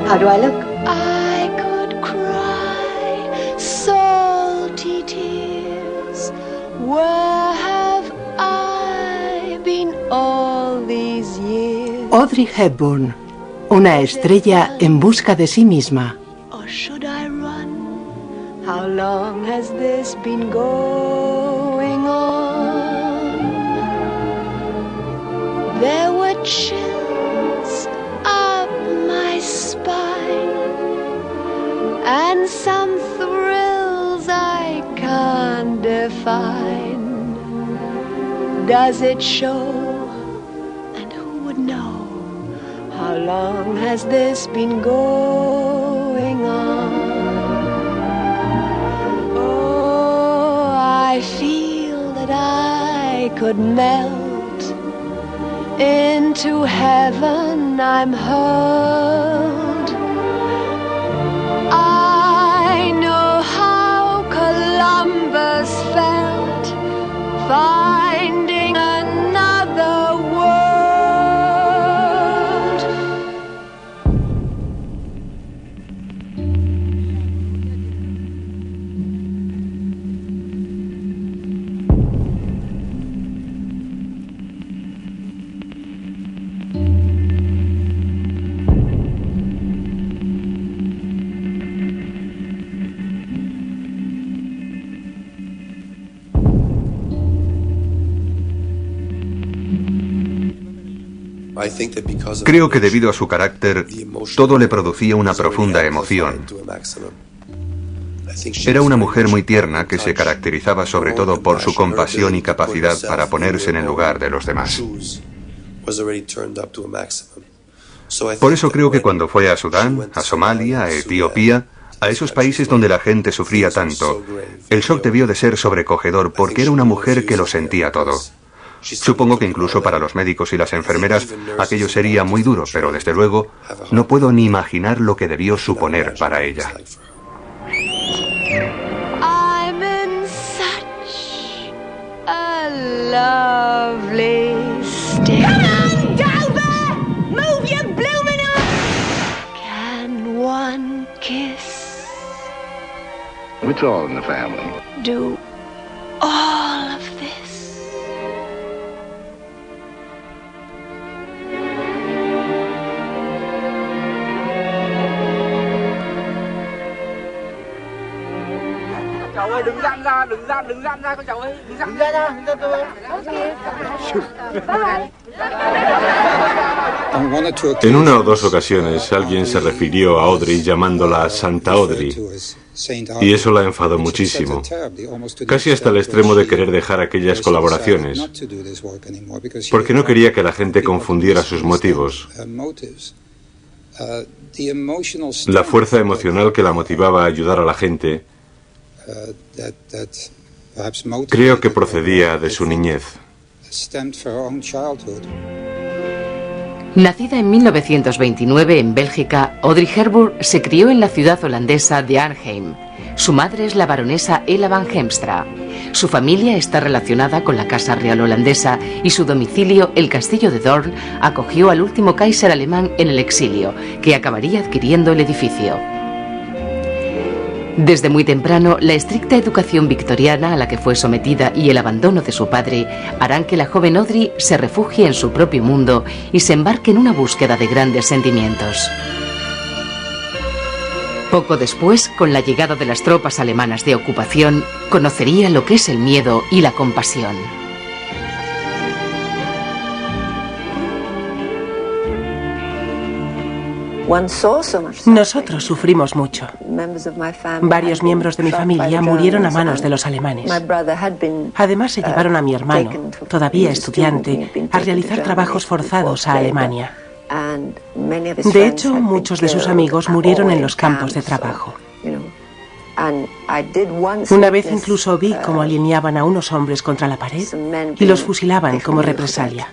How do I look? I could cry salty tears. Where have I been all these years? Audrey Hepburn, una estrella en busca de sí misma. Or should I run? How long has this been going on? There were chills up my spine and some thrills I can't define. Does it show? And who would know? How long has this been going on? Oh, I feel that I could melt into heaven. I'm hurled. I know how Columbus felt, finding another world. Creo que debido a su carácter, todo le producía una profunda emoción. Era una mujer muy tierna que se caracterizaba sobre todo por su compasión y capacidad para ponerse en el lugar de los demás. Por eso creo que cuando fue a Sudán, a Somalia, a Etiopía, a esos países donde la gente sufría tanto, el shock debió de ser sobrecogedor porque era una mujer que lo sentía todo. Supongo que incluso para los médicos y las enfermeras aquello sería muy duro, pero desde luego no puedo ni imaginar lo que debió suponer para ella. I'm in such a lovely state. Come on, Dover! Move your blooming arms! Can one kiss? It's all in the family. Do all of this? Cháu ơi, đừng dạn ra con cháu ơi, đừng dạn ra tôi. En una o dos ocasiones alguien se refirió a Audrey llamándola Santa Audrey, y eso la enfadó muchísimo, casi hasta el extremo de querer dejar aquellas colaboraciones, porque no quería que la gente confundiera sus motivos. La fuerza emocional que la motivaba a ayudar a la gente creo que procedía de su niñez. Nacida en 1929 en Bélgica, Audrey Hepburn se crió en la ciudad holandesa de Arnhem. Su madre es la baronesa Ella van Heemstra. Su familia está relacionada con la Casa Real holandesa y su domicilio, el castillo de Doorn, acogió al último Kaiser alemán en el exilio, que acabaría adquiriendo el edificio. Desde muy temprano, la estricta educación victoriana a la que fue sometida y el abandono de su padre harán que la joven Audrey se refugie en su propio mundo y se embarque en una búsqueda de grandes sentimientos. Poco después, con la llegada de las tropas alemanas de ocupación, conocería lo que es el miedo y la compasión. Nosotros sufrimos mucho. Varios miembros de mi familia murieron a manos de los alemanes. Además, se llevaron a mi hermano, todavía estudiante, a realizar trabajos forzados a Alemania. De hecho, muchos de sus amigos murieron en los campos de trabajo. Una vez incluso vi cómo alineaban a unos hombres contra la pared y los fusilaban como represalia.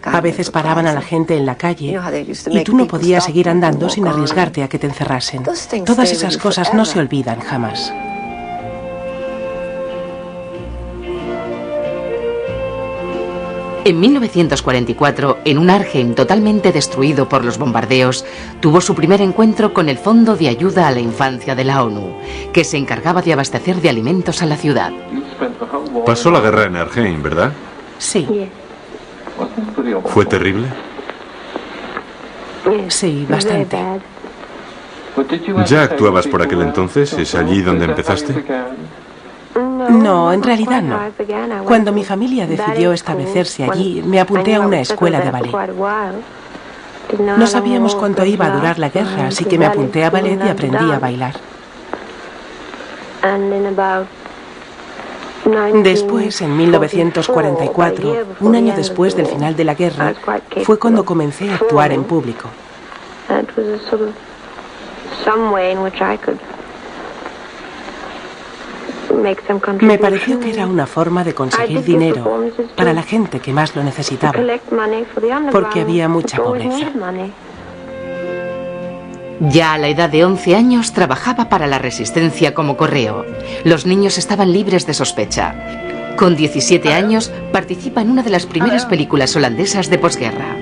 A veces paraban a la gente en la calle y tú no podías seguir andando sin arriesgarte a que te encerrasen. Todas esas cosas no se olvidan jamás. En 1944, en un Arnhem totalmente destruido por los bombardeos, tuvo su primer encuentro con el Fondo de Ayuda a la Infancia de la ONU, que se encargaba de abastecer de alimentos a la ciudad. Pasó la guerra en Arnhem, ¿verdad? Sí. ¿Fue terrible? Sí, bastante. ¿Ya actuabas por aquel entonces? ¿Es allí donde empezaste? No, en realidad no. Cuando mi familia decidió establecerse allí, me apunté a una escuela de ballet. No sabíamos cuánto iba a durar la guerra, así que me apunté a ballet y aprendí a bailar. Después, en 1944, un año después del final de la guerra, fue cuando comencé a actuar en público. Me pareció que era una forma de conseguir dinero para la gente que más lo necesitaba, porque había mucha pobreza. Ya a la edad de 11 años trabajaba para la Resistencia como correo. Los niños estaban libres de sospecha. Con 17 años participa en una de las primeras películas holandesas de posguerra.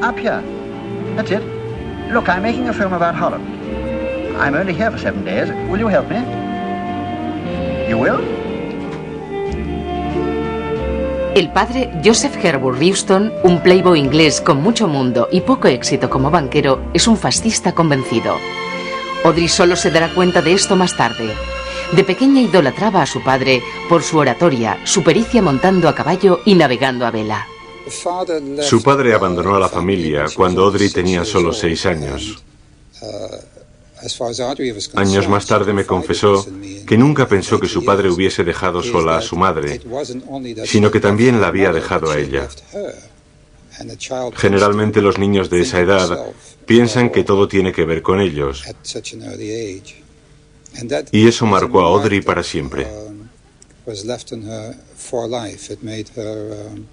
Up here. That's it. Look, I'm making a film about Holland. I'm only here for 7 days. Will you help me? You will? El padre, Joseph Herbert Houston, un playboy inglés con mucho mundo y poco éxito como banquero, es un fascista convencido. Audrey solo se dará cuenta de esto más tarde. De pequeña idolatraba a su padre por su oratoria, su pericia montando a caballo y navegando a vela. Su padre abandonó a la familia cuando Audrey tenía solo 6 años. Años más tarde me confesó que nunca pensó que su padre hubiese dejado sola a su madre, sino que también la había dejado a ella. Generalmente los niños de esa edad piensan que todo tiene que ver con ellos. Y eso marcó a Audrey para siempre.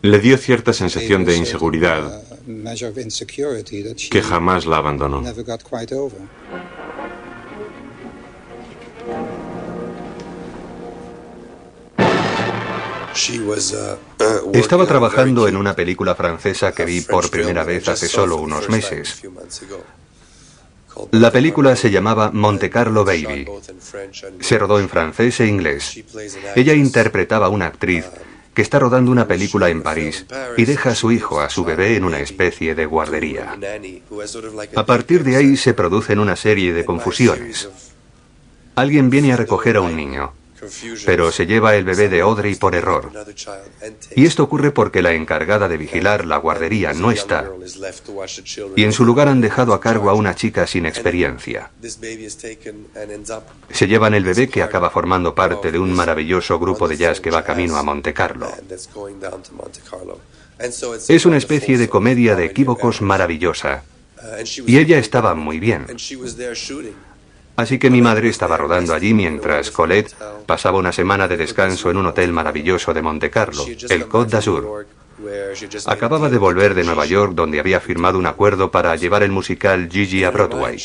Le dio cierta sensación de inseguridad que jamás la abandonó. Estaba trabajando en una película francesa que vi por primera vez hace solo unos meses. La película se llamaba Monte Carlo Baby. Se rodó en francés e inglés. Ella interpretaba a una actriz que está rodando una película en París y deja a su hijo, a su bebé, en una especie de guardería. A partir de ahí se producen una serie de confusiones. Alguien viene a recoger a un niño, pero se lleva el bebé de Audrey por error. Y esto ocurre porque la encargada de vigilar la guardería no está, y en su lugar han dejado a cargo a una chica sin experiencia. Se llevan el bebé, que acaba formando parte de un maravilloso grupo de jazz que va camino a Monte Carlo. Es una especie de comedia de equívocos maravillosa, y ella estaba muy bien. Así que mi madre estaba rodando allí mientras Colette pasaba una semana de descanso en un hotel maravilloso de Monte Carlo, el Côte d'Azur. Acababa de volver de Nueva York, donde había firmado un acuerdo para llevar el musical Gigi a Broadway.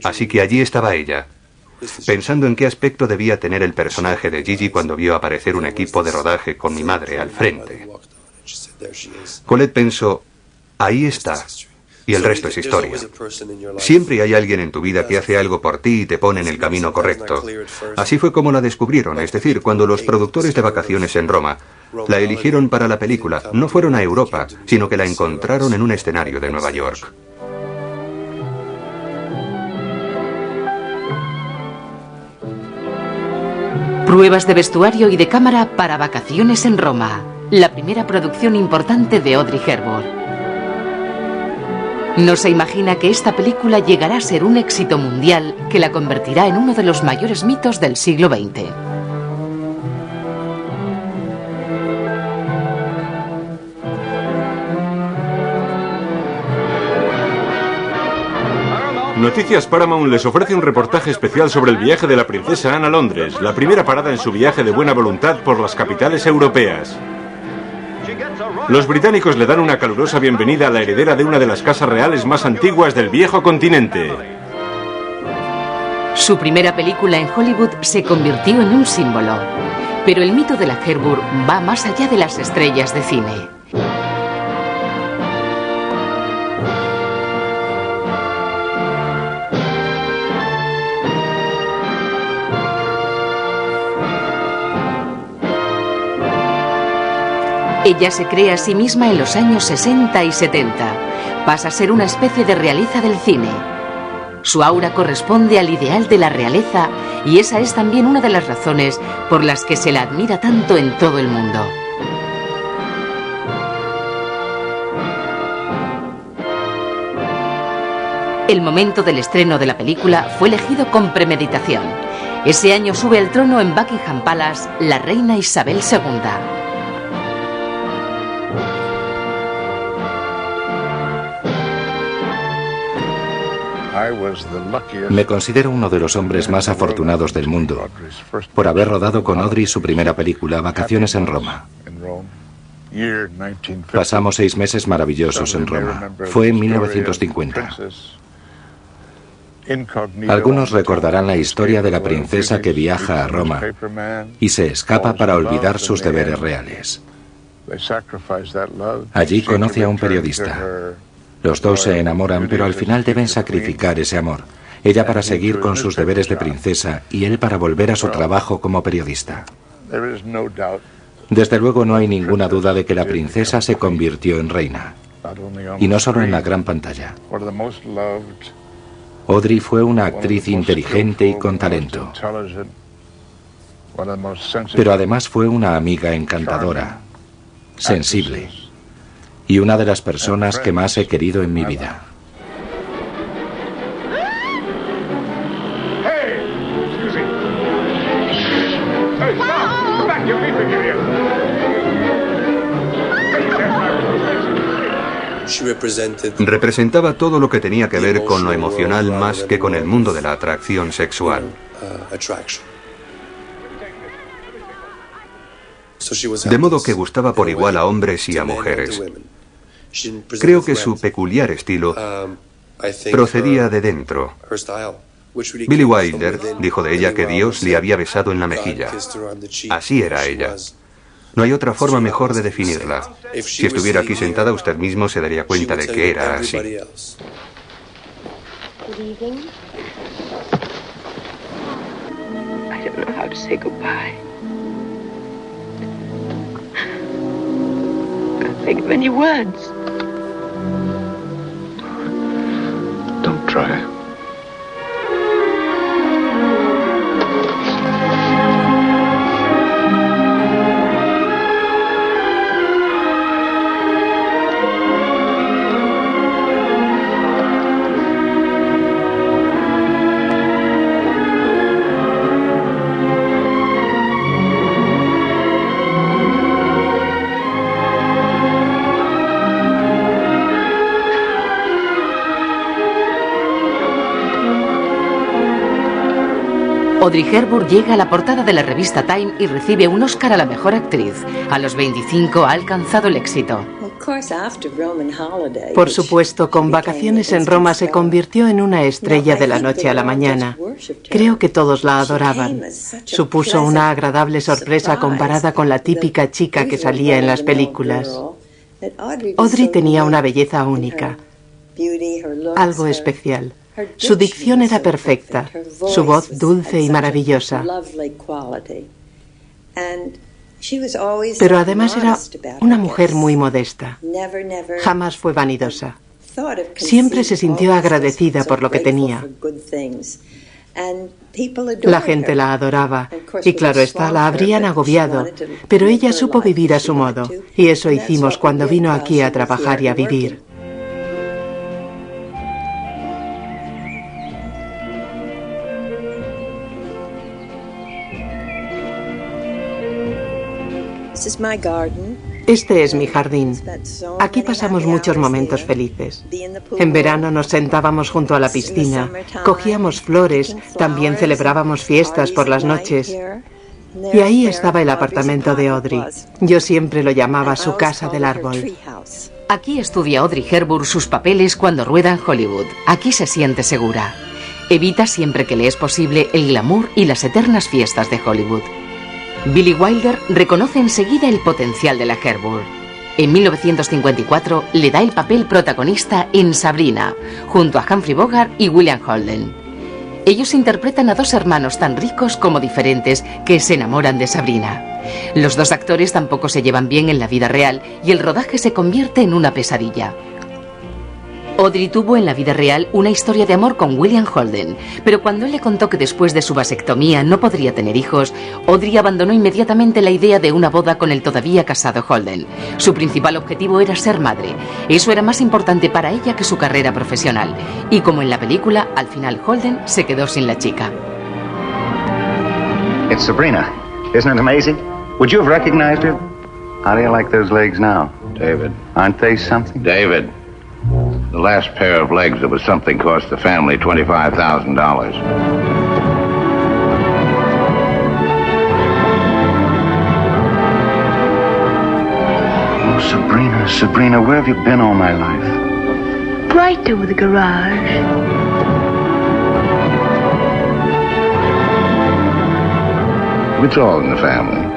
Así que allí estaba ella, pensando en qué aspecto debía tener el personaje de Gigi cuando vio aparecer un equipo de rodaje con mi madre al frente. Colette pensó, ahí está. Y el resto es historia. Siempre hay alguien en tu vida que hace algo por ti y te pone en el camino correcto. Así fue como la descubrieron, es decir, cuando los productores de Vacaciones en Roma la eligieron para la película, no fueron a Europa, sino que la encontraron en un escenario de Nueva York. Pruebas de vestuario y de cámara para Vacaciones en Roma, la primera producción importante de Audrey Hepburn. No se imagina que esta película llegará a ser un éxito mundial que la convertirá en uno de los mayores mitos del siglo XX. Noticias Paramount les ofrece un reportaje especial sobre el viaje de la princesa Ana a Londres, la primera parada en su viaje de buena voluntad por las capitales europeas. Los británicos le dan una calurosa bienvenida a la heredera de una de las casas reales más antiguas del viejo continente. Su primera película en Hollywood se convirtió en un símbolo. Pero el mito de la Hepburn va más allá de las estrellas de cine. Ella se cree a sí misma en los años 60 y 70. Pasa a ser una especie de realeza del cine. Su aura corresponde al ideal de la realeza y esa es también una de las razones por las que se la admira tanto en todo el mundo. El momento del estreno de la película fue elegido con premeditación. Ese año sube al trono en Buckingham Palace la reina Isabel II. Me considero uno de los hombres más afortunados del mundo por haber rodado con Audrey su primera película, Vacaciones en Roma. Pasamos 6 meses maravillosos en Roma. Fue en 1950. Algunos recordarán la historia de la princesa que viaja a Roma y se escapa para olvidar sus deberes reales. Allí conoce a un periodista. Los dos se enamoran, pero al final deben sacrificar ese amor. Ella para seguir con sus deberes de princesa y él para volver a su trabajo como periodista. Desde luego no hay ninguna duda de que la princesa se convirtió en reina. Y no solo en la gran pantalla. Audrey fue una actriz inteligente y con talento. Pero además fue una amiga encantadora, sensible, y una de las personas que más he querido en mi vida. Representaba todo lo que tenía que ver con lo emocional más que con el mundo de la atracción sexual. De modo que gustaba por igual a hombres y a mujeres. Creo que su peculiar estilo procedía de dentro. Billy Wilder dijo de ella que Dios le había besado en la mejilla. Así era ella. No hay otra forma mejor de definirla. Si estuviera aquí sentada, usted mismo se daría cuenta de que era así. Don't try. Audrey Hepburn llega a la portada de la revista Time y recibe un Oscar a la mejor actriz. A los 25 ha alcanzado el éxito. Por supuesto, con Vacaciones en Roma se convirtió en una estrella de la noche a la mañana. Creo que todos la adoraban. Supuso una agradable sorpresa comparada con la típica chica que salía en las películas. Audrey tenía una belleza única, algo especial. Su dicción era perfecta, su voz dulce y maravillosa. Pero además era una mujer muy modesta. Jamás fue vanidosa. Siempre se sintió agradecida por lo que tenía. La gente la adoraba y claro está, la habrían agobiado, pero ella supo vivir a su modo y eso hicimos cuando vino aquí a trabajar y a vivir. Este es mi jardín. Aquí pasamos muchos momentos felices. En verano nos sentábamos junto a la piscina, cogíamos flores, también celebrábamos fiestas por las noches. Y ahí estaba el apartamento de Audrey. Yo siempre lo llamaba su casa del árbol. Aquí estudia Audrey Hepburn sus papeles cuando rueda en Hollywood. Aquí se siente segura. Evita siempre que le es posible el glamour y las eternas fiestas de Hollywood. Billy Wilder reconoce enseguida el potencial de la Hepburn. En 1954 le da el papel protagonista en Sabrina, junto a Humphrey Bogart y William Holden. Ellos interpretan a dos hermanos tan ricos como diferentes que se enamoran de Sabrina. Los dos actores tampoco se llevan bien en la vida real y el rodaje se convierte en una pesadilla. Audrey tuvo en la vida real una historia de amor con William Holden, pero cuando él le contó que después de su vasectomía no podría tener hijos, Audrey abandonó inmediatamente la idea de una boda con el todavía casado Holden. Su principal objetivo era ser madre. Eso era más importante para ella que su carrera profesional. Y como en la película, al final Holden se quedó sin la chica. It's Sabrina. Isn't it amazing? Would you have recognized her? How do you like those legs now, David? Aren't they something? David. The last pair of legs that was something cost the family $25,000. Oh, Sabrina, where have you been all my life? Right over the garage. It's all in the family.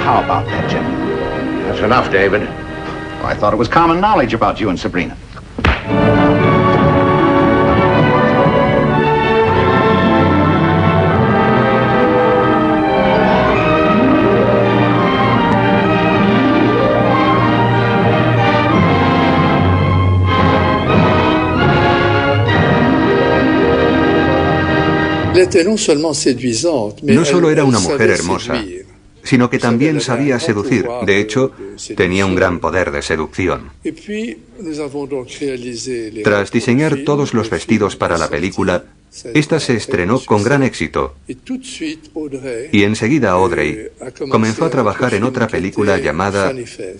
How about that, Jim? That's enough, David. Oh, I thought it was common knowledge about you and Sabrina. No solo era una mujer hermosa, sino que también sabía seducir. De hecho, tenía un gran poder de seducción. Tras diseñar todos los vestidos para la película, esta se estrenó con gran éxito. Y enseguida Audrey comenzó a trabajar en otra película llamada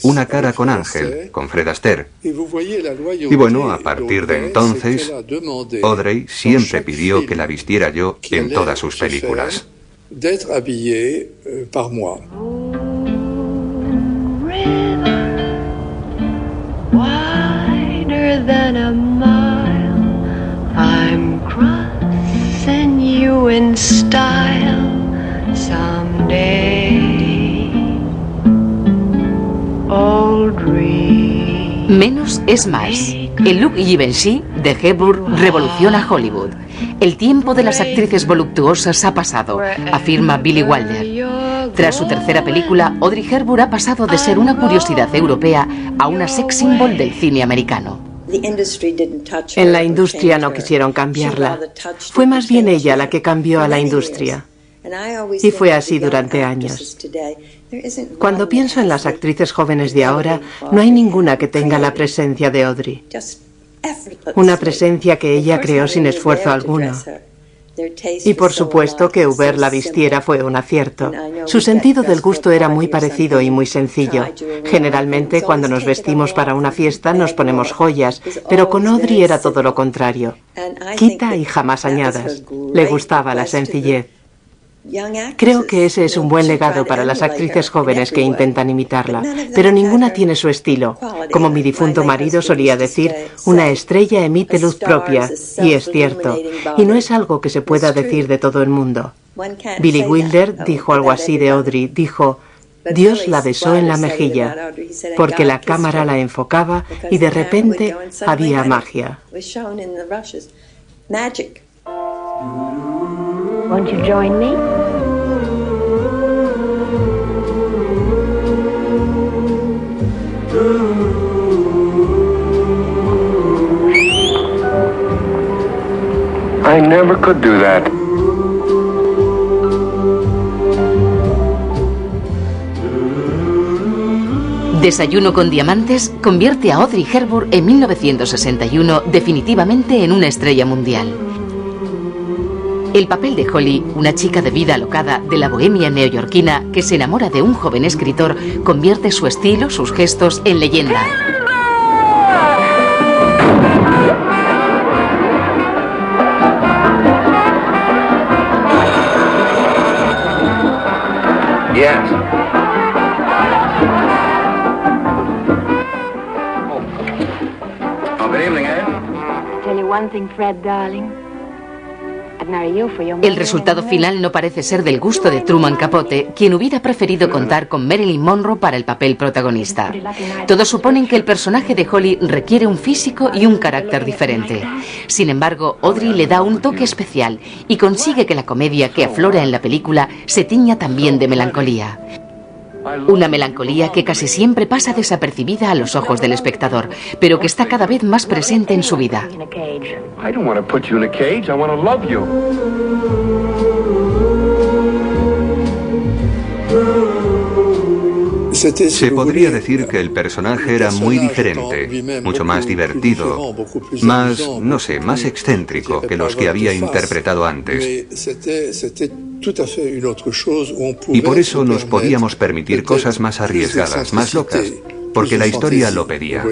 Una cara con Ángel, con Fred Astaire. Y bueno, a partir de entonces, Audrey siempre pidió que la vistiera yo en todas sus películas. D'être habillé par moi. Wider than a mile, I'm crossing you in style someday. Audrey. Menos es más. El look Givenchy de Hepburn revoluciona Hollywood. El tiempo de las actrices voluptuosas ha pasado, afirma Billy Wilder. Tras su tercera película, Audrey Hepburn ha pasado de ser una curiosidad europea a una sex symbol del cine americano. En la industria no quisieron cambiarla. Fue más bien ella la que cambió a la industria. Y fue así durante años. Cuando pienso en las actrices jóvenes de ahora, no hay ninguna que tenga la presencia de Audrey. Una presencia que ella creó sin esfuerzo alguno. Y por supuesto que Hubert la vistiera fue un acierto. Su sentido del gusto era muy parecido y muy sencillo. Generalmente cuando nos vestimos para una fiesta nos ponemos joyas, pero con Audrey era todo lo contrario. Quita y jamás añadas. Le gustaba la sencillez. Creo que ese es un buen legado para las actrices jóvenes que intentan imitarla, pero ninguna tiene su estilo. Como mi difunto marido solía decir, una estrella emite luz propia, y es cierto, y no es algo que se pueda decir de todo el mundo. Billy Wilder dijo algo así de Audrey, dijo, Dios la besó en la mejilla, porque la cámara la enfocaba y de repente había magia. Won't you join me? I never could do that. Desayuno con diamantes convierte a Audrey Hepburn en 1961 definitivamente en una estrella mundial. El papel de Holly, una chica de vida alocada de la bohemia neoyorquina que se enamora de un joven escritor, convierte su estilo, sus gestos en leyenda. Yes. Oh, good evening, Ed. Tell you one thing, Fred, darling. El resultado final no parece ser del gusto de Truman Capote, quien hubiera preferido contar con Marilyn Monroe para el papel protagonista. Todos suponen que el personaje de Holly requiere un físico y un carácter diferente. Sin embargo, Audrey le da un toque especial y consigue que la comedia que aflora en la película se tiña también de melancolía. Una melancolía que casi siempre pasa desapercibida a los ojos del espectador, pero que está cada vez más presente en su vida. Se podría decir que el personaje era muy diferente, mucho más divertido, más, no sé, más excéntrico que los que había interpretado antes. Y por eso nos podíamos permitir cosas más arriesgadas, más locas, porque la historia lo pedía.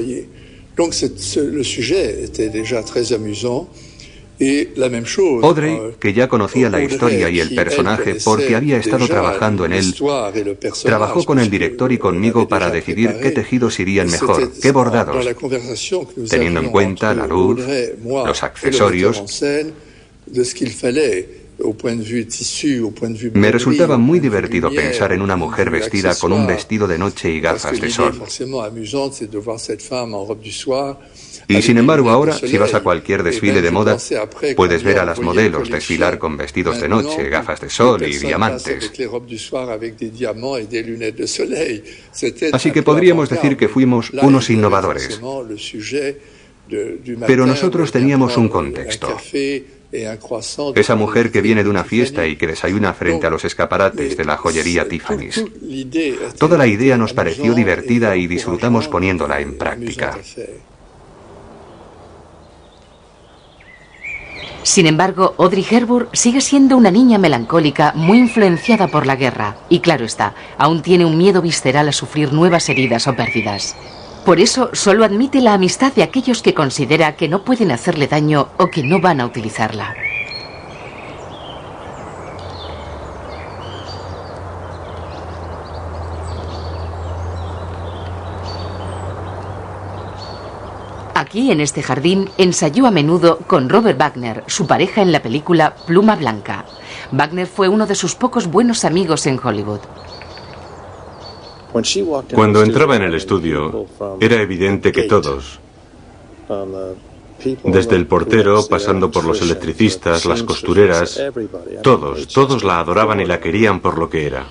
Audrey, que ya conocía la historia y el personaje porque había estado trabajando en él, trabajó con el director y conmigo para decidir qué tejidos irían mejor, qué bordados, teniendo en cuenta la luz, los accesorios. Me resultaba muy divertido pensar en una mujer vestida con un vestido de noche y gafas de sol. Y sin embargo ahora, si vas a cualquier desfile de moda, puedes ver a las modelos desfilar con vestidos de noche, gafas de sol y diamantes. Así que podríamos decir que fuimos unos innovadores. Pero nosotros teníamos un contexto. Esa mujer que viene de una fiesta y que desayuna frente a los escaparates de la joyería Tiffany's. Toda la idea nos pareció divertida y disfrutamos poniéndola en práctica. Sin embargo, Audrey Hepburn sigue siendo una niña melancólica muy influenciada por la guerra y, claro está, aún tiene un miedo visceral a sufrir nuevas heridas o pérdidas. Por eso solo admite la amistad de aquellos que considera que no pueden hacerle daño o que no van a utilizarla. Aquí, en este jardín, ensayó a menudo con Robert Wagner, su pareja en la película Pluma Blanca. Wagner fue uno de sus pocos buenos amigos en Hollywood. Cuando entraba en el estudio, era evidente que todos, desde el portero, pasando por los electricistas, las costureras, todos la adoraban y la querían por lo que era.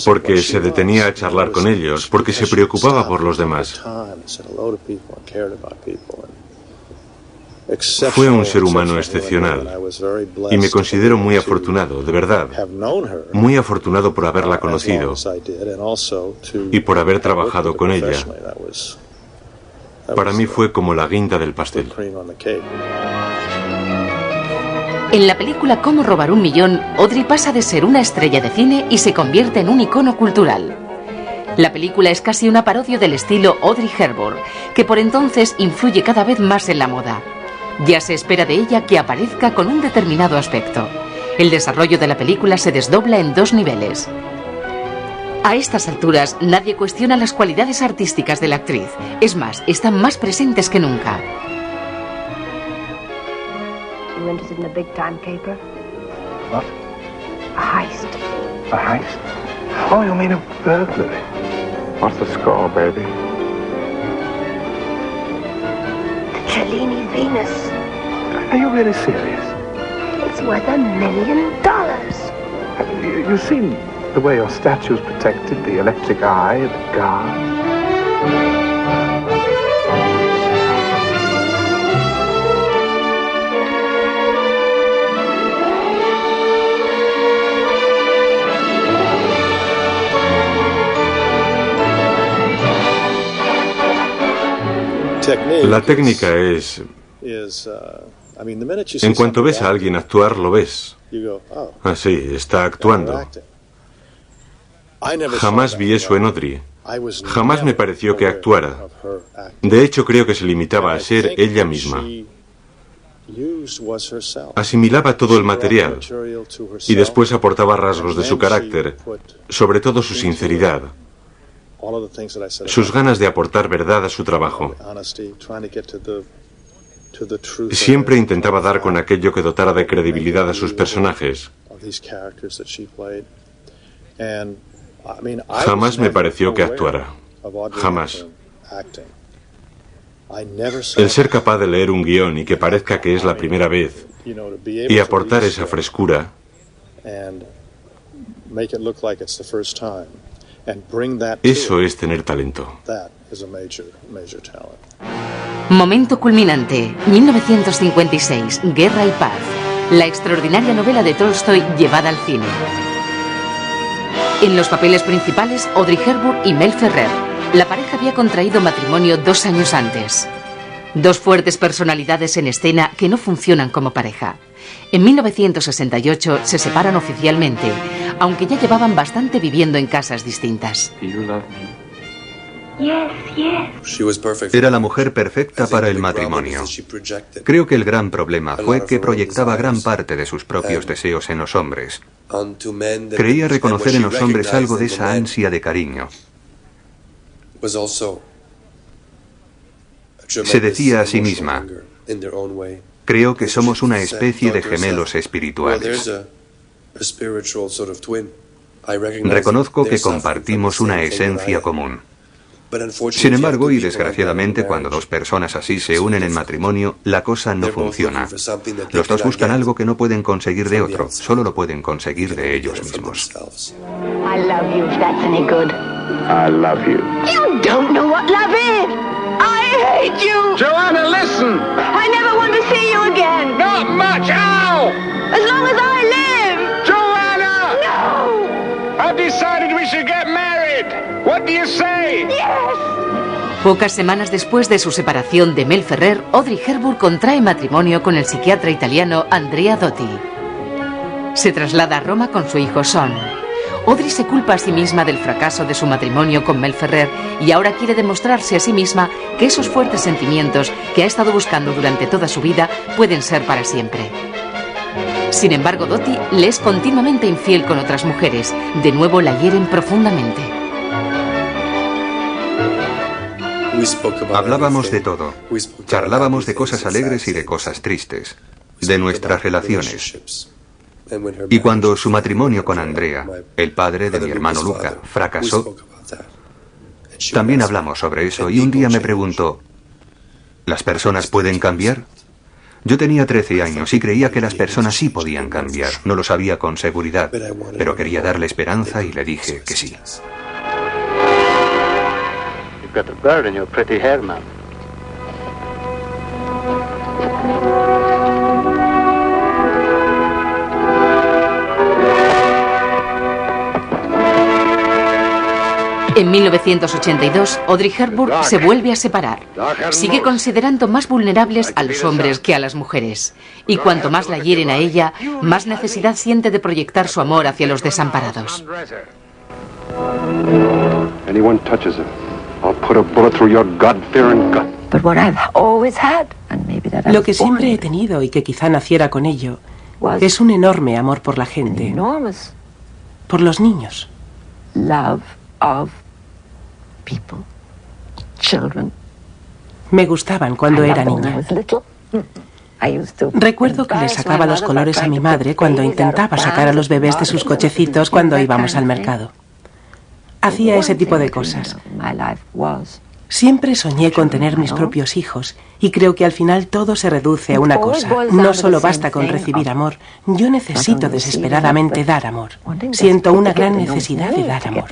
Porque se detenía a charlar con ellos, porque se preocupaba por los demás. Fue un ser humano excepcional y me considero muy afortunado, de verdad, muy afortunado por haberla conocido y por haber trabajado con ella. Para mí fue como la guinda del pastel. En la película Cómo robar un millón, Audrey pasa de ser una estrella de cine y se convierte en un icono cultural. La película es casi una parodia del estilo Audrey Hepburn, que por entonces influye cada vez más en la moda. Ya se espera de ella que aparezca con un determinado aspecto. El desarrollo de la película se desdobla en dos niveles. A estas alturas, nadie cuestiona las cualidades artísticas de la actriz. Es más, están más presentes que nunca. You interested in a big-time caper? What? A heist. A heist? Oh, you mean a burglary? What's the score, baby? The Cellini Venus. Are you really serious? It's worth $1 million. You've seen the way your statue's protected, the electric eye, the guard. La técnica es... En cuanto ves a alguien actuar, lo ves. Ah, sí, está actuando. Jamás vi eso en Audrey. Jamás me pareció que actuara. De hecho, creo que se limitaba a ser ella misma. Asimilaba todo el material y después aportaba rasgos de su carácter, sobre todo su sinceridad, sus ganas de aportar verdad a su trabajo. Siempre intentaba dar con aquello que dotara de credibilidad a sus personajes. Jamás me pareció que actuara. Jamás. El ser capaz de leer un guión y que parezca que es la primera vez y aportar esa frescura, eso es tener talento. Momento culminante, 1956, Guerra y Paz. La extraordinaria novela de Tolstoy llevada al cine. En los papeles principales, Audrey Hepburn y Mel Ferrer. La pareja había contraído matrimonio 2 años antes. Dos fuertes personalidades en escena que no funcionan como pareja. En 1968 se separan oficialmente, aunque ya llevaban bastante viviendo en casas distintas. Era la mujer perfecta para el matrimonio. Creo que el gran problema fue que proyectaba gran parte de sus propios deseos en los hombres. Creía reconocer en los hombres algo de esa ansia de cariño. Se decía a sí misma: creo que somos una especie de gemelos espirituales. Reconozco que compartimos una esencia común. Sin embargo, y desgraciadamente, cuando dos personas así se unen en matrimonio, la cosa no funciona. Los dos buscan algo que no pueden conseguir de otro, solo lo pueden conseguir de ellos mismos. I love you, if that's any good. I love you. You don't know what love is. I hate you. Joanna, listen! I never want to see you again. Not much! Ow! As long as I live. Joanna! No. I've decided we should get married. What do you say? Yes. Pocas semanas después de su separación de Mel Ferrer, Audrey Hepburn contrae matrimonio con el psiquiatra italiano Andrea Dotti. Se traslada a Roma con su hijo Son. Audrey se culpa a sí misma del fracaso de su matrimonio con Mel Ferrer y ahora quiere demostrarse a sí misma que esos fuertes sentimientos que ha estado buscando durante toda su vida pueden ser para siempre. Sin embargo, Dotti le es continuamente infiel con otras mujeres. De nuevo la hieren profundamente. Hablábamos de todo. Charlábamos de cosas alegres y de cosas tristes, de nuestras relaciones. Y cuando su matrimonio con Andrea, el padre de mi hermano Luca, fracasó, también hablamos sobre eso y un día me preguntó: ¿las personas pueden cambiar? Yo tenía 13 años y creía que las personas sí podían cambiar. No lo sabía con seguridad, pero quería darle esperanza y le dije que sí. You've got a bird in your pretty hair, ma'am. En 1982, Audrey Hepburn se vuelve a separar. Sigue considerando más vulnerables a los hombres que a las mujeres. Y cuanto más la hieren a ella, más necesidad siente de proyectar su amor hacia los desamparados. Lo que siempre he tenido y que quizá naciera con ello es un enorme amor por la gente, por los niños. Me gustaban cuando era niña. Recuerdo que le sacaba los colores a mi madre cuando intentaba sacar a los bebés de sus cochecitos cuando íbamos al mercado. Hacía ese tipo de cosas. Siempre soñé con tener mis propios hijos y creo que al final todo se reduce a una cosa. No solo basta con recibir amor, yo necesito desesperadamente dar amor. Siento una gran necesidad de dar amor.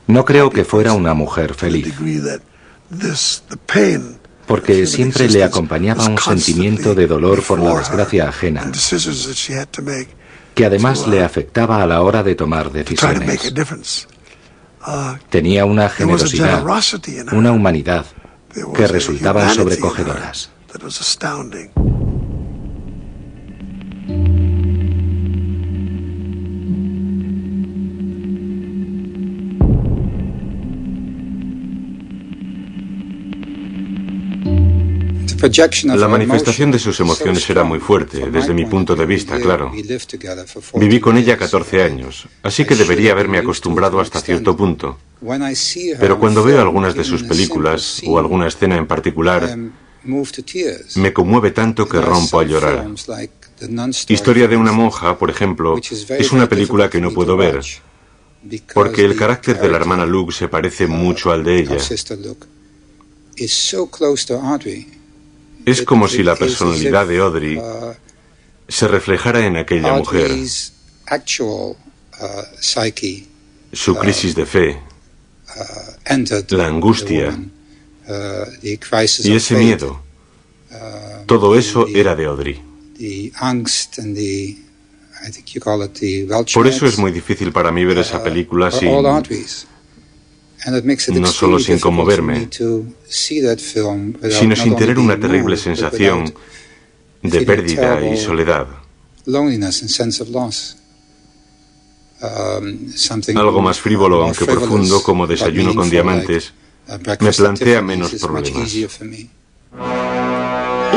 No creo que fuera una mujer feliz, porque siempre le acompañaba un sentimiento de dolor por la desgracia ajena, que además le afectaba a la hora de tomar decisiones. Tenía una generosidad, una humanidad que resultaban sobrecogedoras. La manifestación de sus emociones era muy fuerte, desde mi punto de vista, claro. Viví con ella 14 años, así que debería haberme acostumbrado hasta cierto punto. Pero cuando veo algunas de sus películas, o alguna escena en particular, me conmueve tanto que rompo a llorar. Historia de una monja, por ejemplo, es una película que no puedo ver, porque el carácter de la hermana Luke se parece mucho al de ella. Es como si la personalidad de Audrey se reflejara en aquella mujer. Su crisis de fe, la angustia y ese miedo, todo eso era de Audrey. Por eso es muy difícil para mí ver esa película no solo sin conmoverme, sino sin tener una terrible sensación de pérdida y soledad. Algo más frívolo, aunque profundo, como Desayuno con diamantes, me plantea menos problemas.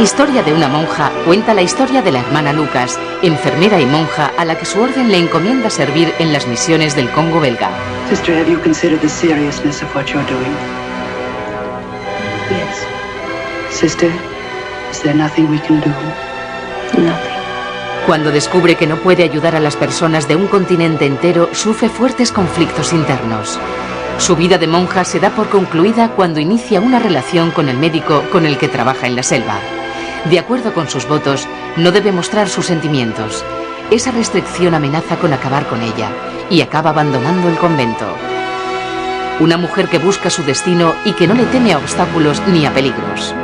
Historia de una monja cuenta la historia de la hermana Lucas, enfermera y monja a la que su orden le encomienda servir en las misiones del Congo belga. Sister, have you considered the seriousness of what you're doing? Yes. Sister, is there nothing we can do? Nothing. Cuando descubre que no puede ayudar a las personas de un continente entero, sufre fuertes conflictos internos. Su vida de monja se da por concluida cuando inicia una relación con el médico con el que trabaja en la selva. De acuerdo con sus votos, no debe mostrar sus sentimientos. Esa restricción amenaza con acabar con ella y acaba abandonando el convento. Una mujer que busca su destino y que no le teme a obstáculos ni a peligros.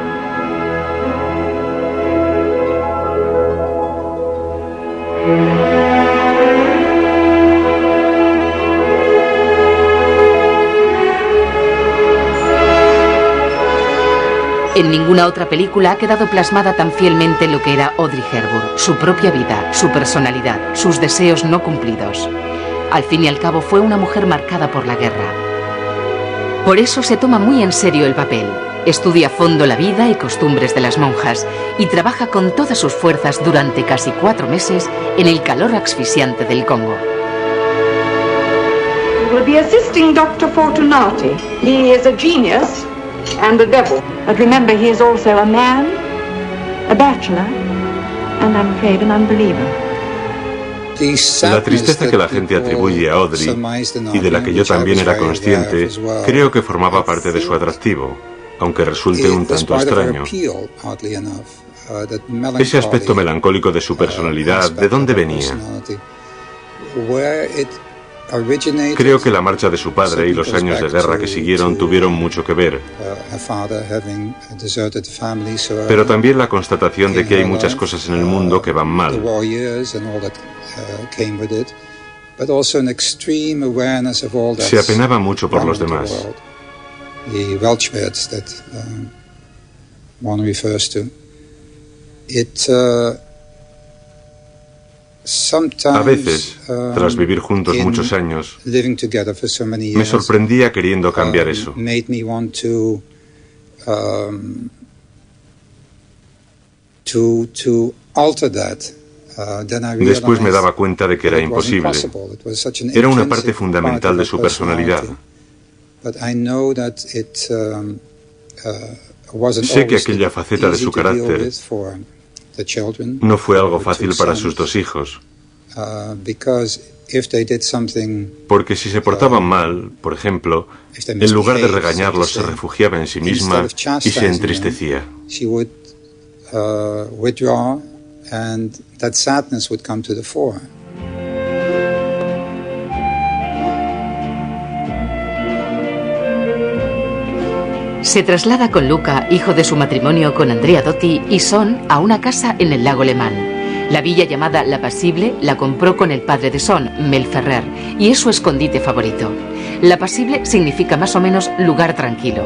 En ninguna otra película ha quedado plasmada tan fielmente lo que era Audrey Hepburn, su propia vida, su personalidad, sus deseos no cumplidos. Al fin y al cabo fue una mujer marcada por la guerra. Por eso se toma muy en serio el papel, estudia a fondo la vida y costumbres de las monjas y trabaja con todas sus fuerzas durante casi 4 meses en el calor asfixiante del Congo. You will be assisting Dr. Fortunati. He is a genius and a devil. But remember, he is also a man, a bachelor, and I'm afraid an unbeliever. La tristeza que la gente atribuye a Audrey, y de la que yo también era consciente, creo que formaba parte de su atractivo, aunque resulte un tanto extraño. Ese aspecto melancólico de su personalidad, ¿de dónde venía? Creo que la marcha de su padre y los años de guerra que siguieron tuvieron mucho que ver. Pero también la constatación de que hay muchas cosas en el mundo que van mal. Se apenaba mucho por los demás. A veces, tras vivir juntos muchos años, me sorprendía queriendo cambiar eso. Después me daba cuenta de que era imposible. Era una parte fundamental de su personalidad. Sé que aquella faceta de su carácter no fue algo fácil para sus 2 hijos. Porque si se portaban mal, por ejemplo, en lugar de regañarlos se refugiaba en sí misma y se entristecía. Se traslada con Luca, hijo de su matrimonio con Andrea Dotti, y Son a una casa en el lago Le Mans. La villa llamada La Pasible la compró con el padre de Son, Mel Ferrer, y es su escondite favorito. La Pasible significa más o menos lugar tranquilo.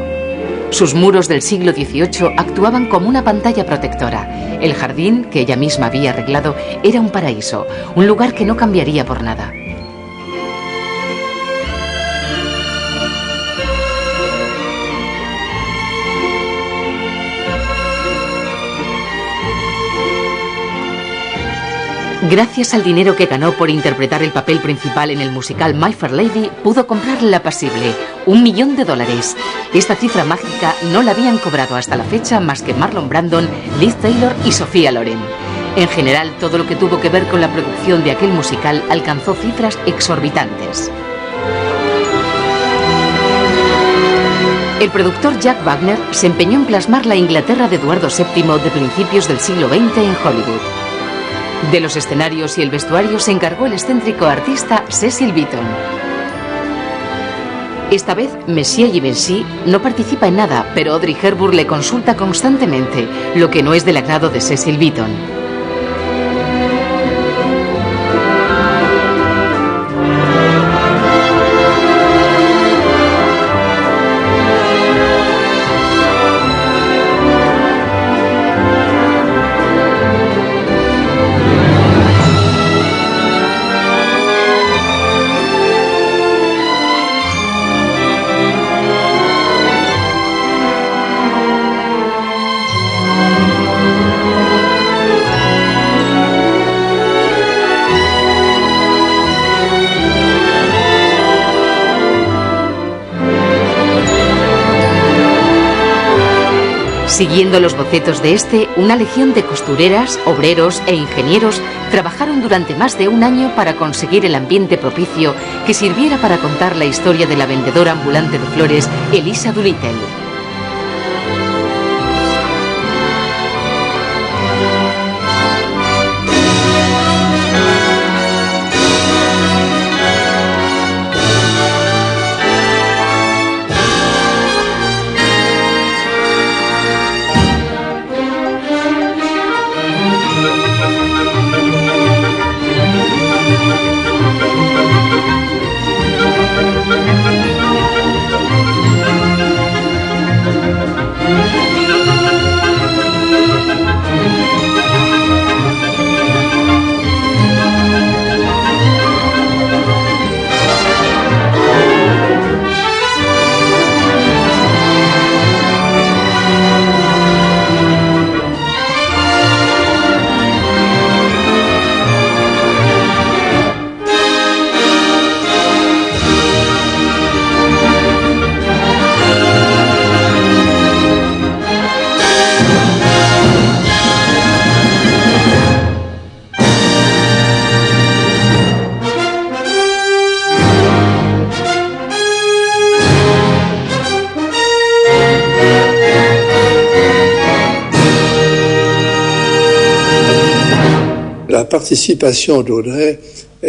Sus muros del siglo XVIII actuaban como una pantalla protectora. El jardín, que ella misma había arreglado, era un paraíso, un lugar que no cambiaría por nada. Gracias al dinero que ganó por interpretar el papel principal en el musical My Fair Lady, pudo comprar la Pasible, $1 millón. Esta cifra mágica no la habían cobrado hasta la fecha más que Marlon Brandon, Liz Taylor y Sophia Loren. En general, todo lo que tuvo que ver con la producción de aquel musical alcanzó cifras exorbitantes. El productor Jack Wagner se empeñó en plasmar la Inglaterra de Eduardo VII de principios del siglo XX en Hollywood. De los escenarios y el vestuario se encargó el excéntrico artista Cecil Beaton. Esta vez, Messier Givenchy no participa en nada, pero Audrey Hepburn le consulta constantemente, lo que no es del agrado de Cecil Beaton. Siguiendo los bocetos de una legión de costureras, obreros e ingenieros trabajaron durante más de un año para conseguir el ambiente propicio que sirviera para contar la historia de la vendedora ambulante de flores Eliza Doolittle.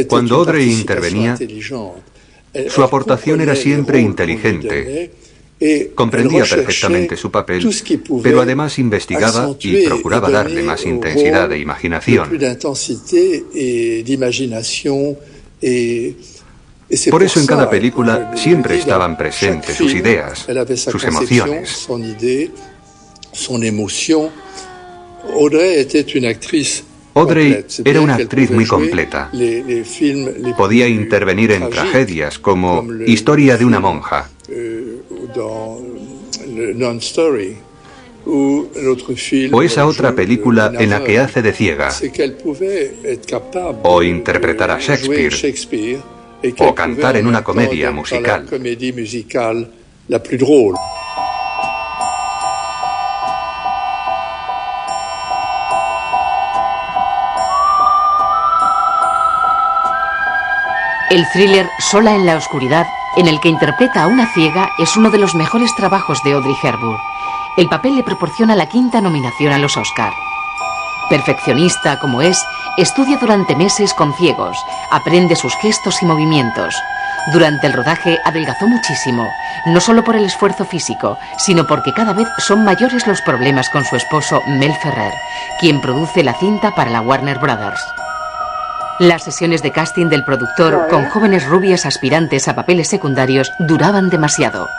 Cuando Audrey intervenía, su aportación era siempre inteligente. Comprendía perfectamente su papel, pero además investigaba y procuraba darle más intensidad e imaginación. Por eso en cada película siempre estaban presentes sus ideas, sus emociones. Audrey era una actriz muy completa. Podía intervenir en tragedias como Historia de una monja, o esa otra película en la que hace de ciega, o interpretar a Shakespeare, o cantar en una comedia musical. El thriller Sola en la oscuridad, en el que interpreta a una ciega, es uno de los mejores trabajos de Audrey Hepburn. El papel le proporciona la 5ª nominación a los Oscar. Perfeccionista como es, estudia durante meses con ciegos, aprende sus gestos y movimientos. Durante el rodaje adelgazó muchísimo, no solo por el esfuerzo físico, sino porque cada vez son mayores los problemas con su esposo Mel Ferrer, quien produce la cinta para la Warner Brothers. Las sesiones de casting del productor con jóvenes rubias aspirantes a papeles secundarios duraban demasiado,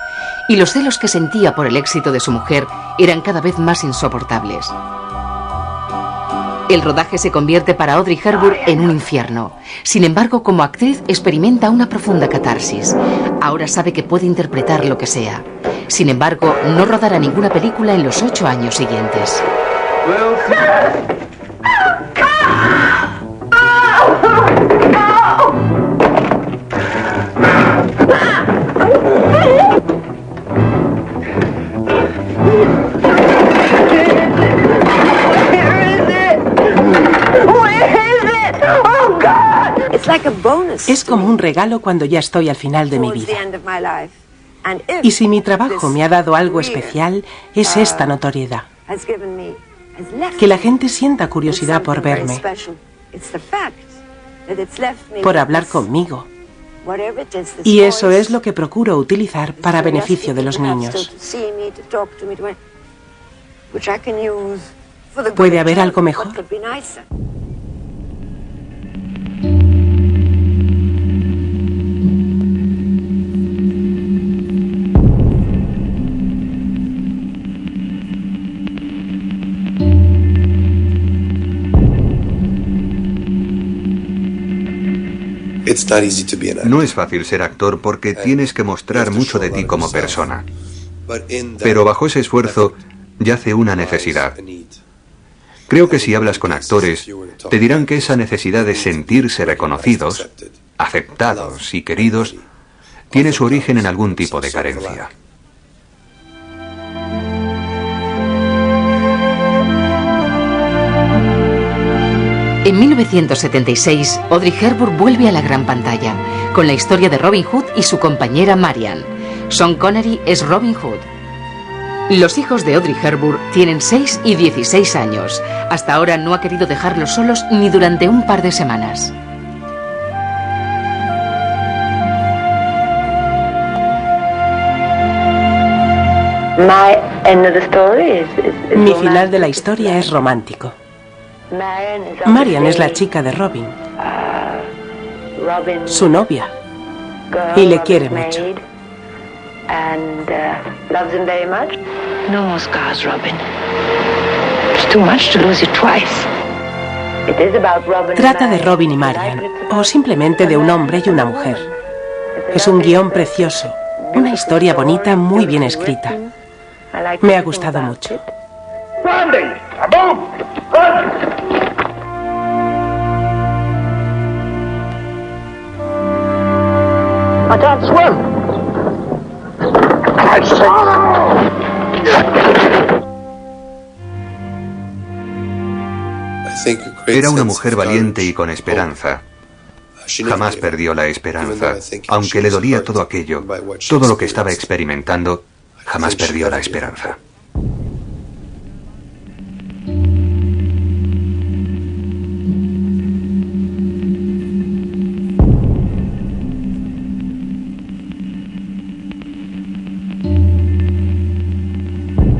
y los celos que sentía por el éxito de su mujer eran cada vez más insoportables. El rodaje se convierte para Audrey Hepburn en un infierno. Sin embargo, como actriz experimenta una profunda catarsis. Ahora sabe que puede interpretar lo que sea. Sin embargo, no rodará ninguna película en los 8 años siguientes. Es como un regalo cuando ya estoy al final de mi vida. Y si mi trabajo me ha dado algo especial, es esta notoriedad. Que la gente sienta curiosidad por verme, por hablar conmigo. Y eso es lo que procuro utilizar para beneficio de los niños. ¿Puede haber algo mejor? No es fácil ser actor porque tienes que mostrar mucho de ti como persona. Pero bajo ese esfuerzo yace una necesidad. Creo que si hablas con actores, te dirán que esa necesidad de sentirse reconocidos, aceptados y queridos, tiene su origen en algún tipo de carencia. En 1976, Audrey Hepburn vuelve a la gran pantalla, con la historia de Robin Hood y su compañera Marian. Sean Connery es Robin Hood. Los hijos de Audrey Hepburn tienen 6 y 16 años. Hasta ahora no ha querido dejarlos solos ni durante un par de semanas. Mi final de la historia es romántico. Marian es la chica de Robin, su novia, y le quiere mucho. No more scars, Robin. It's too much to lose you twice. Trata de Robin y Marian, o simplemente de un hombre y una mujer. Es un guión precioso, una historia bonita, muy bien escrita. Me ha gustado mucho. I can't swim. Era una mujer valiente y con esperanza. Jamás perdió la esperanza. Aunque le dolía todo aquello, todo lo que estaba experimentando, jamás perdió la esperanza.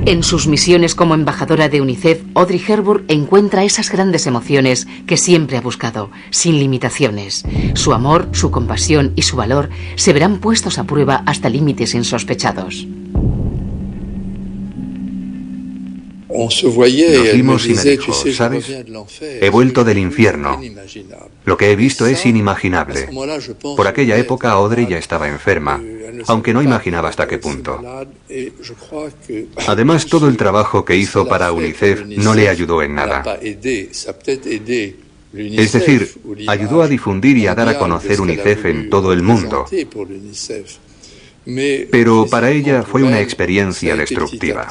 En sus misiones como embajadora de UNICEF, Audrey Hepburn encuentra esas grandes emociones que siempre ha buscado, sin limitaciones. Su amor, su compasión y su valor se verán puestos a prueba hasta límites insospechados. Nos vimos y me dijo, ¿sabes? He vuelto del infierno. Lo que he visto es inimaginable. Por aquella época Audrey ya estaba enferma, aunque no imaginaba hasta qué punto. Además, todo el trabajo que hizo para UNICEF no le ayudó en nada. Es decir, ayudó a difundir y a dar a conocer UNICEF en todo el mundo. Pero para ella fue una experiencia destructiva.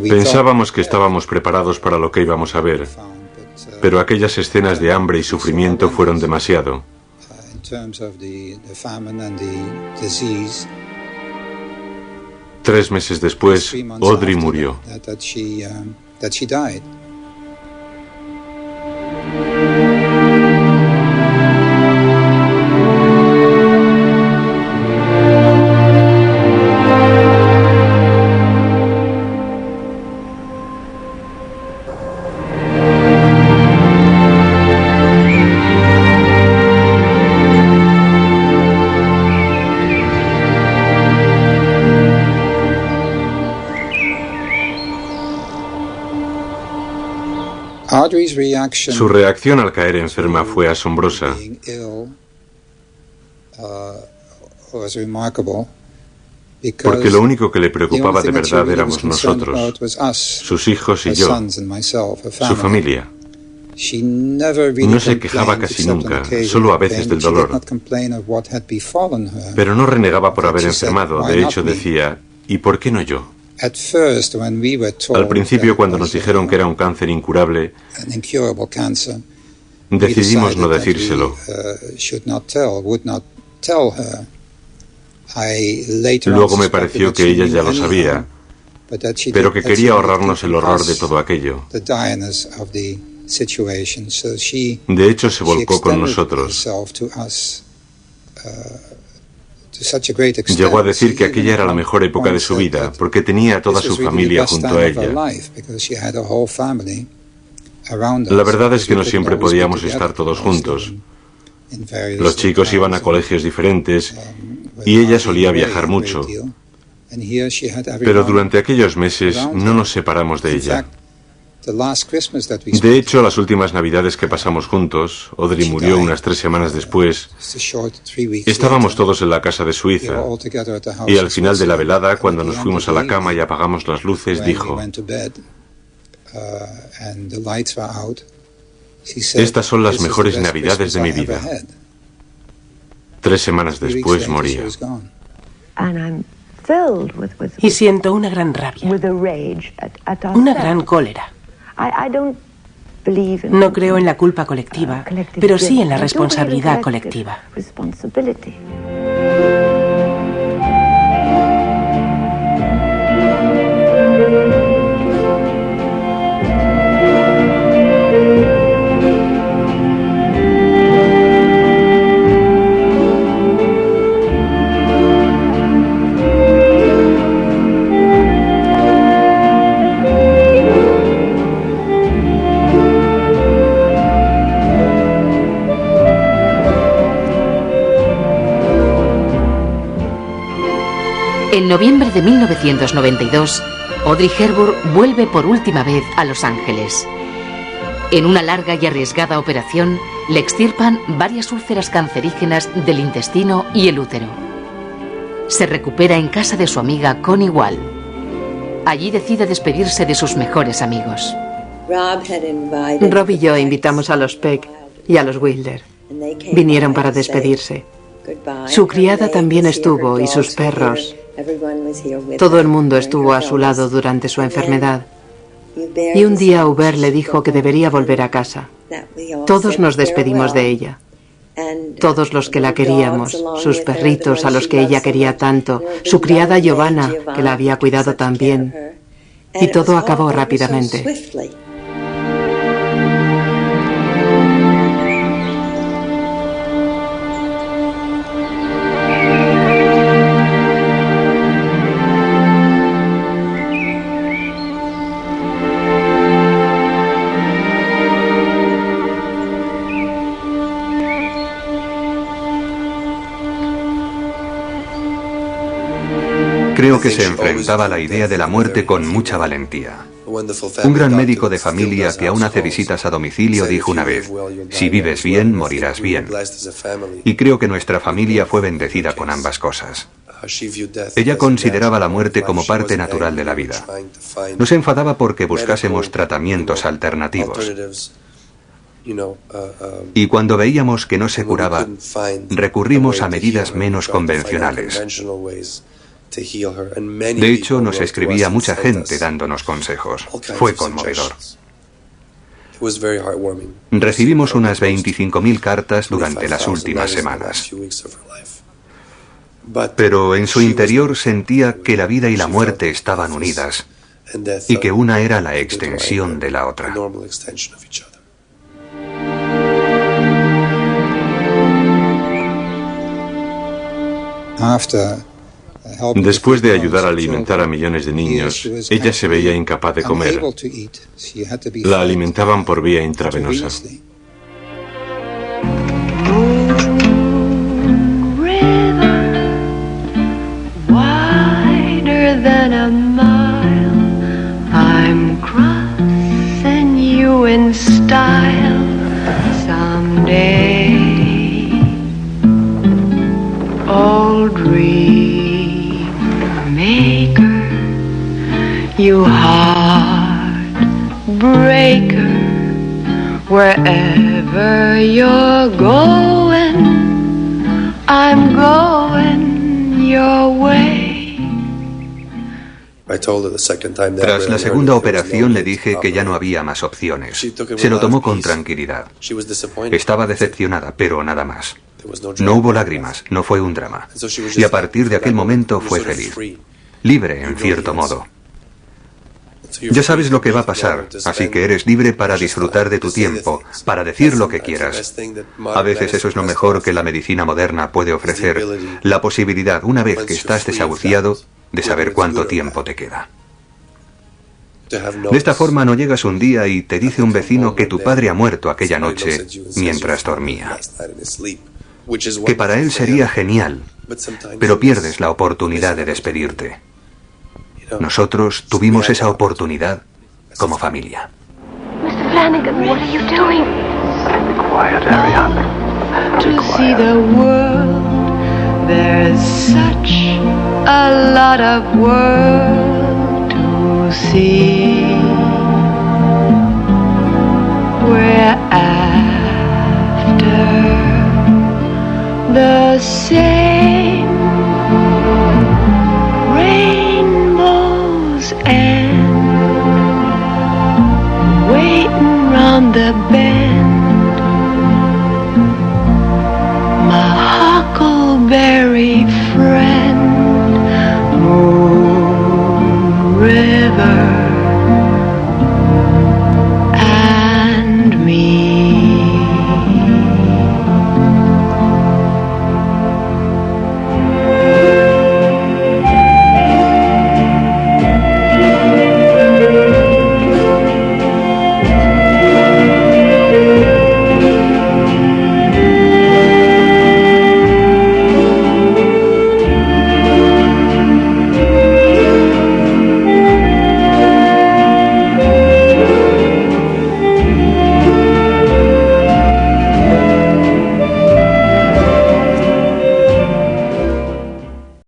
Pensábamos que estábamos preparados para lo que íbamos a ver, pero aquellas escenas de hambre y sufrimiento fueron demasiado. 3 meses después, Audrey murió. Su reacción al caer enferma fue asombrosa. Porque lo único que le preocupaba de verdad éramos nosotros, sus hijos y yo, su familia. No se quejaba casi nunca, solo a veces del dolor. Pero no renegaba por haber enfermado, de hecho decía, ¿y por qué no yo? Al principio, cuando nos dijeron que era un cáncer incurable, decidimos no decírselo. Luego me pareció que ella ya lo sabía, pero que quería ahorrarnos el horror de todo aquello. De hecho, se volcó con nosotros. Llegó a decir que aquella era la mejor época de su vida, porque tenía a toda su familia junto a ella. La verdad es que no siempre podíamos estar todos juntos. Los chicos iban a colegios diferentes y ella solía viajar mucho. Pero durante aquellos meses no nos separamos de ella. De hecho, las últimas Navidades que pasamos juntos, Audrey murió unas 3 semanas después, estábamos todos en la casa de su hija, y al final de la velada, cuando nos fuimos a la cama y apagamos las luces, dijo: estas son las mejores Navidades de mi vida. 3 semanas después moría. Y siento una gran rabia, una gran cólera. No creo en la culpa colectiva, pero sí en la responsabilidad colectiva. En noviembre de 1992, Audrey Hepburn vuelve por última vez a Los Ángeles. En una larga y arriesgada operación, le extirpan varias úlceras cancerígenas del intestino y el útero. Se recupera en casa de su amiga Connie Wall. Allí decide despedirse de sus mejores amigos. Rob y yo invitamos a los Peck y a los Wilder. Vinieron para despedirse. Su criada también estuvo y sus perros. Todo el mundo estuvo a su lado durante su enfermedad. Y un día Hubert le dijo que debería volver a casa. Todos nos despedimos de ella. Todos los que la queríamos, sus perritos a los que ella quería tanto, su criada Giovanna, que la había cuidado tan bien. Y todo acabó rápidamente. Creo que se enfrentaba a la idea de la muerte con mucha valentía. Un gran médico de familia que aún hace visitas a domicilio dijo una vez: si vives bien, morirás bien. Y creo que nuestra familia fue bendecida con ambas cosas. Ella consideraba la muerte como parte natural de la vida. No se enfadaba porque buscásemos tratamientos alternativos. Y cuando veíamos que no se curaba, recurrimos a medidas menos convencionales. De hecho, nos escribía mucha gente dándonos consejos. Fue conmovedor. Recibimos unas 25.000 cartas durante las últimas semanas. Pero en su interior sentía que la vida y la muerte estaban unidas y que una era la extensión de la otra. Después de ayudar a alimentar a millones de niños, ella se veía incapaz de comer. La alimentaban por vía intravenosa. You heartbreaker, wherever you're going, I'm going your way. Tras la segunda operación le dije que ya no había más opciones. Se lo tomó con tranquilidad. Estaba decepcionada, pero nada más. No hubo lágrimas, no fue un drama. Y a partir de aquel momento fue feliz. Libre, en cierto modo. Ya sabes lo que va a pasar, así que eres libre para disfrutar de tu tiempo, para decir lo que quieras. A veces eso es lo mejor que la medicina moderna puede ofrecer, la posibilidad, una vez que estás desahuciado, de saber cuánto tiempo te queda. De esta forma no llegas un día y te dice un vecino que tu padre ha muerto aquella noche mientras dormía. Que para él sería genial, pero pierdes la oportunidad de despedirte. Nosotros tuvimos esa oportunidad como familia. Mr. Flanagan, what are you doing? Be quiet, Ariane. Be To see the world, there's such a lot of world to see. We're after the same rainbows and waiting round the bend.